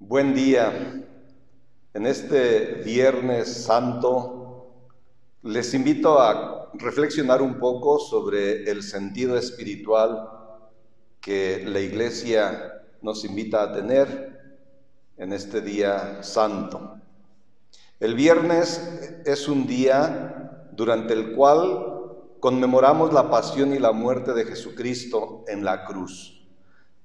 Buen día. En este Viernes Santo les invito a reflexionar un poco sobre el sentido espiritual que la Iglesia nos invita a tener en este día santo. El viernes es un día durante el cual conmemoramos la pasión y la muerte de Jesucristo en la cruz.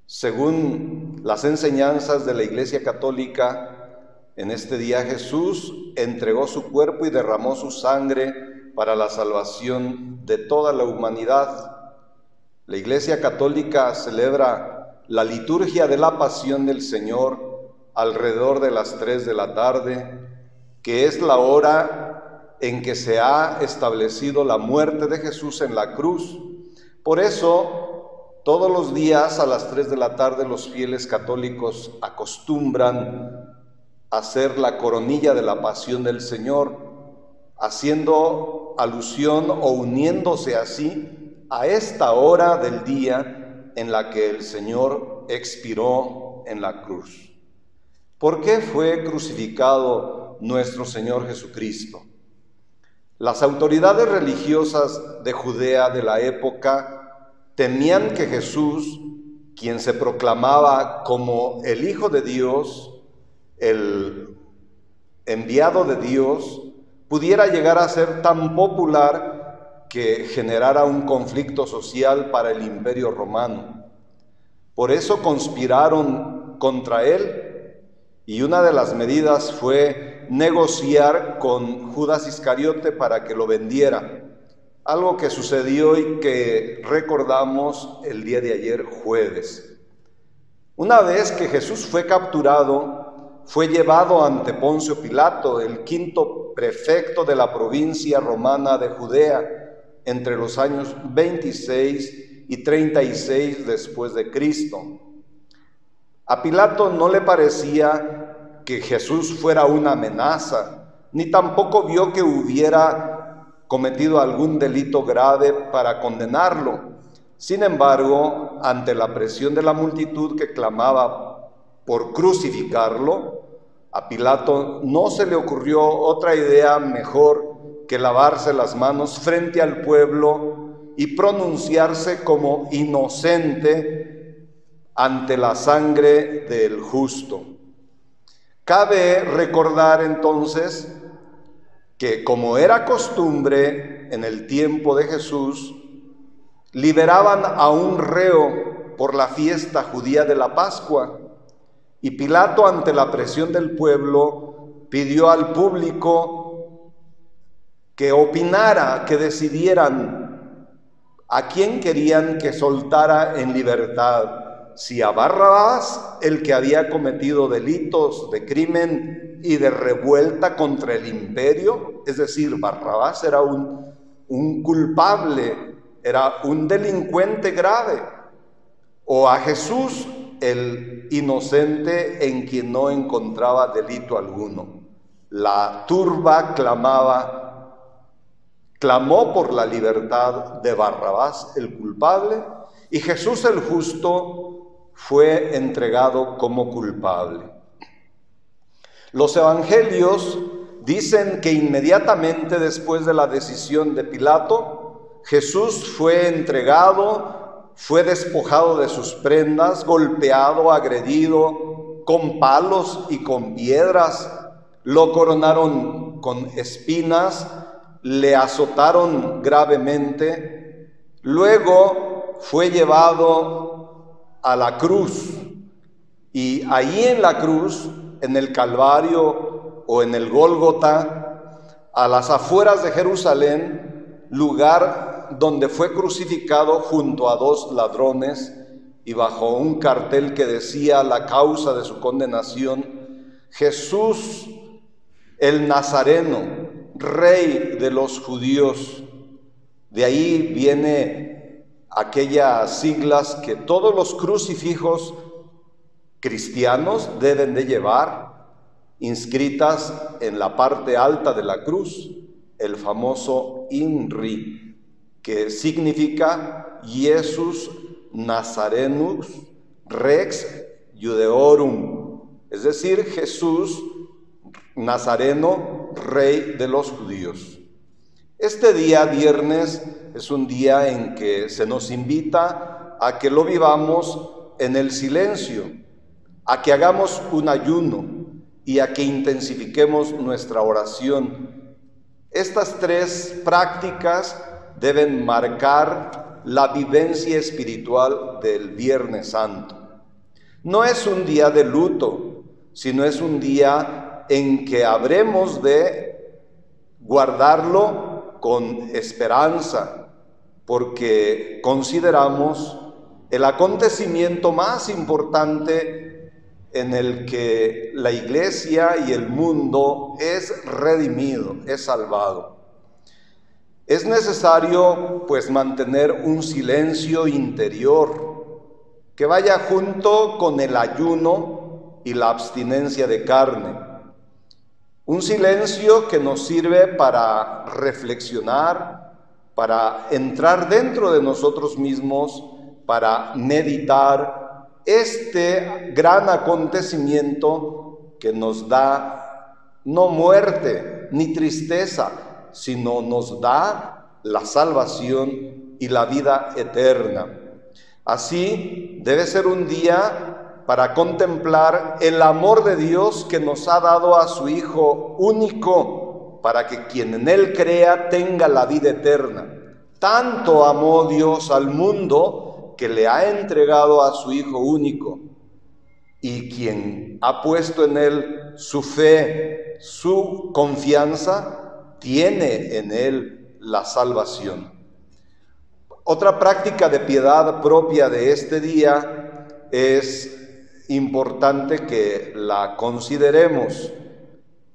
Según las enseñanzas de la Iglesia Católica, en este día Jesús entregó su cuerpo y derramó su sangre para la salvación de toda la humanidad. La Iglesia Católica celebra la liturgia de la Pasión del Señor alrededor de las 3 de la tarde, que es la hora en que se ha establecido la muerte de Jesús en la cruz. Por eso, todos los días a las 3 de la tarde los fieles católicos acostumbran a hacer la coronilla de la Pasión del Señor, haciendo alusión o uniéndose así a esta hora del día en la que el Señor expiró en la cruz. ¿Por qué fue crucificado nuestro Señor Jesucristo? Las autoridades religiosas de Judea de la época temían que Jesús, quien se proclamaba como el Hijo de Dios, el enviado de Dios, pudiera llegar a ser tan popular que generara un conflicto social para el Imperio Romano. Por eso conspiraron contra él, y una de las medidas fue negociar con Judas Iscariote para que lo vendiera. Algo que sucedió y que recordamos el día de ayer, jueves. Una vez que Jesús fue capturado, fue llevado ante Poncio Pilato, el quinto prefecto de la provincia romana de Judea, entre los años 26 y 36 después de Cristo. A Pilato no le parecía que Jesús fuera una amenaza, ni tampoco vio que hubiera cometido algún delito grave para condenarlo. Sin embargo, ante la presión de la multitud que clamaba por crucificarlo, a Pilato no se le ocurrió otra idea mejor que lavarse las manos frente al pueblo y pronunciarse como inocente ante la sangre del justo. Cabe recordar entonces que, como era costumbre en el tiempo de Jesús, liberaban a un reo por la fiesta judía de la Pascua, y Pilato, ante la presión del pueblo, pidió al público que opinara, que decidieran a quién querían que soltara en libertad, si a Barrabás, el que había cometido delitos de crimen y de revuelta contra el imperio, es decir, Barrabás era un culpable, era un delincuente grave, o a Jesús, el inocente en quien no encontraba delito alguno. La turba clamó por la libertad de Barrabás, el culpable, y Jesús, el justo, fue entregado como culpable. Los evangelios dicen que inmediatamente después de la decisión de Pilato, Jesús fue entregado, fue despojado de sus prendas, golpeado, agredido con palos y con piedras, lo coronaron con espinas, le azotaron gravemente, luego fue llevado a la cruz, y allí en la cruz, en el Calvario o en el Gólgota, a las afueras de Jerusalén, lugar donde fue crucificado junto a 2 ladrones y bajo un cartel que decía la causa de su condenación: Jesús el Nazareno, Rey de los judíos. De ahí viene aquellas siglas que todos los crucifijos cristianos deben de llevar, inscritas en la parte alta de la cruz, el famoso INRI, que significa Jesus Nazarenus Rex Judeorum, es decir, Jesús Nazareno, Rey de los judíos. Este día, viernes, es un día en que se nos invita a que lo vivamos en el silencio, a que hagamos un ayuno y a que intensifiquemos nuestra oración. Estas tres prácticas deben marcar la vivencia espiritual del Viernes Santo. No es un día de luto, sino es un día en que habremos de guardarlo con esperanza, porque consideramos el acontecimiento más importante en el que la Iglesia y el mundo es redimido, es salvado. Es necesario, pues, mantener un silencio interior que vaya junto con el ayuno y la abstinencia de carne. Un silencio que nos sirve para reflexionar, para entrar dentro de nosotros mismos, para meditar este gran acontecimiento que nos da no muerte ni tristeza, sino nos da la salvación y la vida eterna. Así debe ser un día para contemplar el amor de Dios que nos ha dado a su Hijo único, para que quien en Él crea tenga la vida eterna. Tanto amó Dios al mundo que le ha entregado a su Hijo único, y quien ha puesto en Él su fe, su confianza, tiene en Él la salvación. Otra práctica de piedad propia de este día es importante que la consideremos.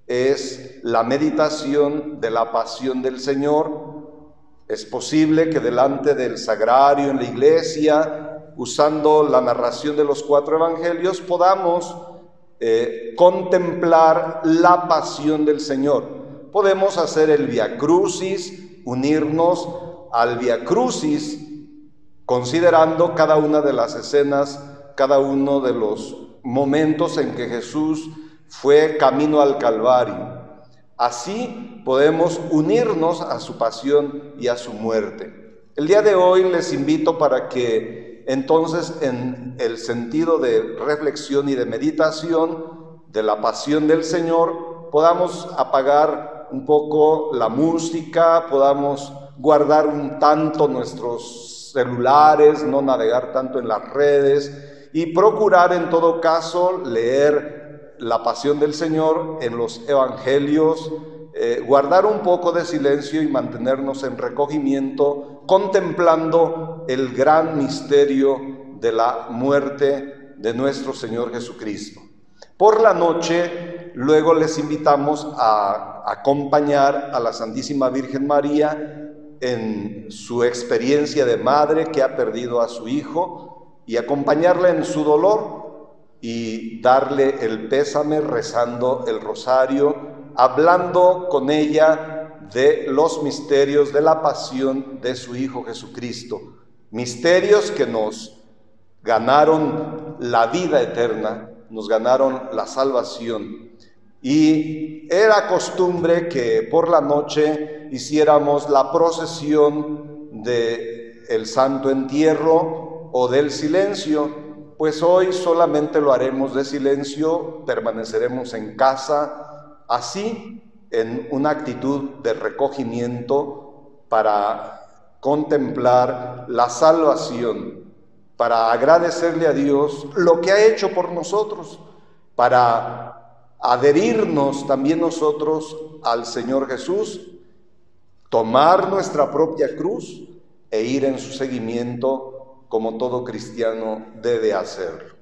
Es la meditación de la pasión del Señor. Es posible que delante del sagrario en la iglesia, usando la narración de los 4 evangelios, podamos contemplar la pasión del Señor. Podemos hacer el Via Crucis, unirnos al Via Crucis, considerando cada una de las escenas, cada uno de los momentos en que Jesús fue camino al Calvario. Así podemos unirnos a su pasión y a su muerte. El día de hoy les invito para que entonces, en el sentido de reflexión y de meditación de la pasión del Señor, podamos apagar un poco la música, podamos guardar un tanto nuestros celulares, no navegar tanto en las redes y procurar en todo caso leer la pasión del Señor en los evangelios, guardar un poco de silencio y mantenernos en recogimiento, contemplando el gran misterio de la muerte de nuestro Señor Jesucristo. Por la noche, luego les invitamos a acompañar a la Santísima Virgen María en su experiencia de madre que ha perdido a su hijo y acompañarla en su dolor y darle el pésame rezando el rosario, hablando con ella de los misterios de la pasión de su Hijo Jesucristo, misterios que nos ganaron la vida eterna, nos ganaron la salvación. Y era costumbre que por la noche hiciéramos la procesión del Santo Entierro o del silencio, pues hoy solamente lo haremos de silencio, permaneceremos en casa, así en una actitud de recogimiento para contemplar la salvación, para agradecerle a Dios lo que ha hecho por nosotros, para adherirnos también nosotros al Señor Jesús, tomar nuestra propia cruz e ir en su seguimiento como todo cristiano debe hacerlo.